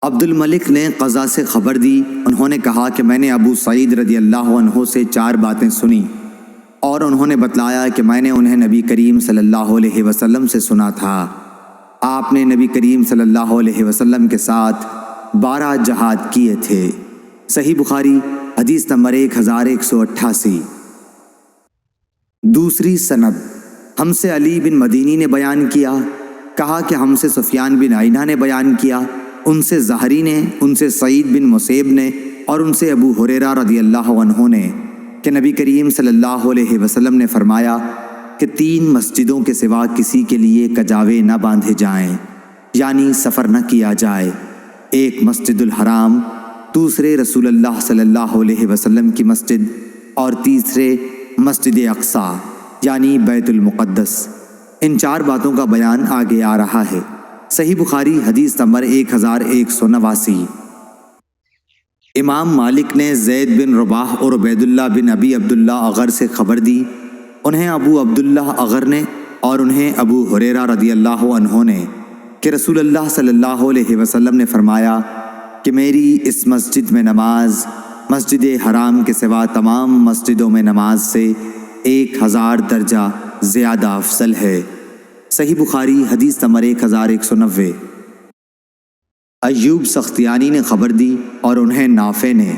عبد الملک نے قضا سے خبر دی۔ انہوں نے کہا کہ میں نے ابو سعید رضی اللہ عنہ سے 4 باتیں سنی اور انہوں نے بتلایا کہ میں نے انہیں نبی کریم صلی اللہ علیہ وسلم سے سنا تھا۔ آپ نے نبی کریم صلی اللہ علیہ وسلم کے ساتھ 12 جہاد کیے تھے۔ صحیح بخاری حدیث نمبر 1188۔ دوسری سند ہم سے علی بن مدینی نے بیان کیا، کہا کہ ہم سے سفیان بن عینہ نے بیان کیا، ان سے زہری نے، ان سے سعید بن مسیب نے اور ان سے ابو ہریرہ رضی اللہ عنہ نے کہ نبی کریم صلی اللہ علیہ وسلم نے فرمایا کہ 3 مسجدوں کے سوا کسی کے لیے کجاوے نہ باندھے جائیں، یعنی سفر نہ کیا جائے۔ ایک مسجد الحرام، دوسرے رسول اللہ صلی اللہ علیہ وسلم کی مسجد، اور تیسرے مسجد اقصیٰ یعنی بیت المقدس۔ ان 4 باتوں کا بیان آگے آ رہا ہے۔ صحیح بخاری حدیث نمبر 1189۔ امام مالک نے زید بن رباح اور عبید اللہ بن ابی عبداللہ اغر سے خبر دی، انہیں ابو عبداللہ اغر نے اور انہیں ابو ہریرہ رضی اللہ عنہ نے کہ رسول اللہ صلی اللہ علیہ وسلم نے فرمایا کہ میری اس مسجد میں نماز مسجد حرام کے سوا تمام مسجدوں میں نماز سے 1000 درجہ زیادہ افضل ہے۔ صحیح بخاری حدیث نمبر 1190۔ ایوب سختیانی نے خبر دی اور انہیں نافع نے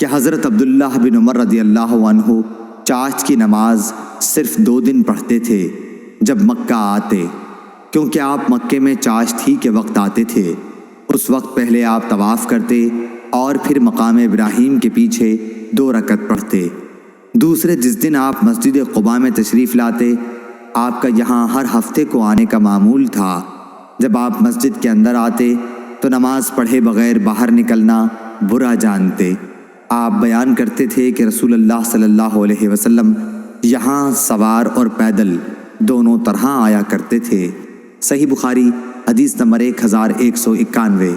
کہ حضرت عبداللہ بن عمر رضی اللہ عنہ چاشت کی نماز صرف 2 دن پڑھتے تھے جب مکہ آتے، کیونکہ آپ مکے میں چاشت ہی کے وقت آتے تھے۔ اس وقت پہلے آپ طواف کرتے اور پھر مقام ابراہیم کے پیچھے 2 رکعت پڑھتے۔ دوسرے جس دن آپ مسجد قباء میں تشریف لاتے، آپ کا یہاں ہر ہفتے کو آنے کا معمول تھا۔ جب آپ مسجد کے اندر آتے تو نماز پڑھے بغیر باہر نکلنا برا جانتے۔ آپ بیان کرتے تھے کہ رسول اللہ صلی اللہ علیہ وسلم یہاں سوار اور پیدل دونوں طرح آیا کرتے تھے۔ صحیح بخاری حدیث نمبر 1191۔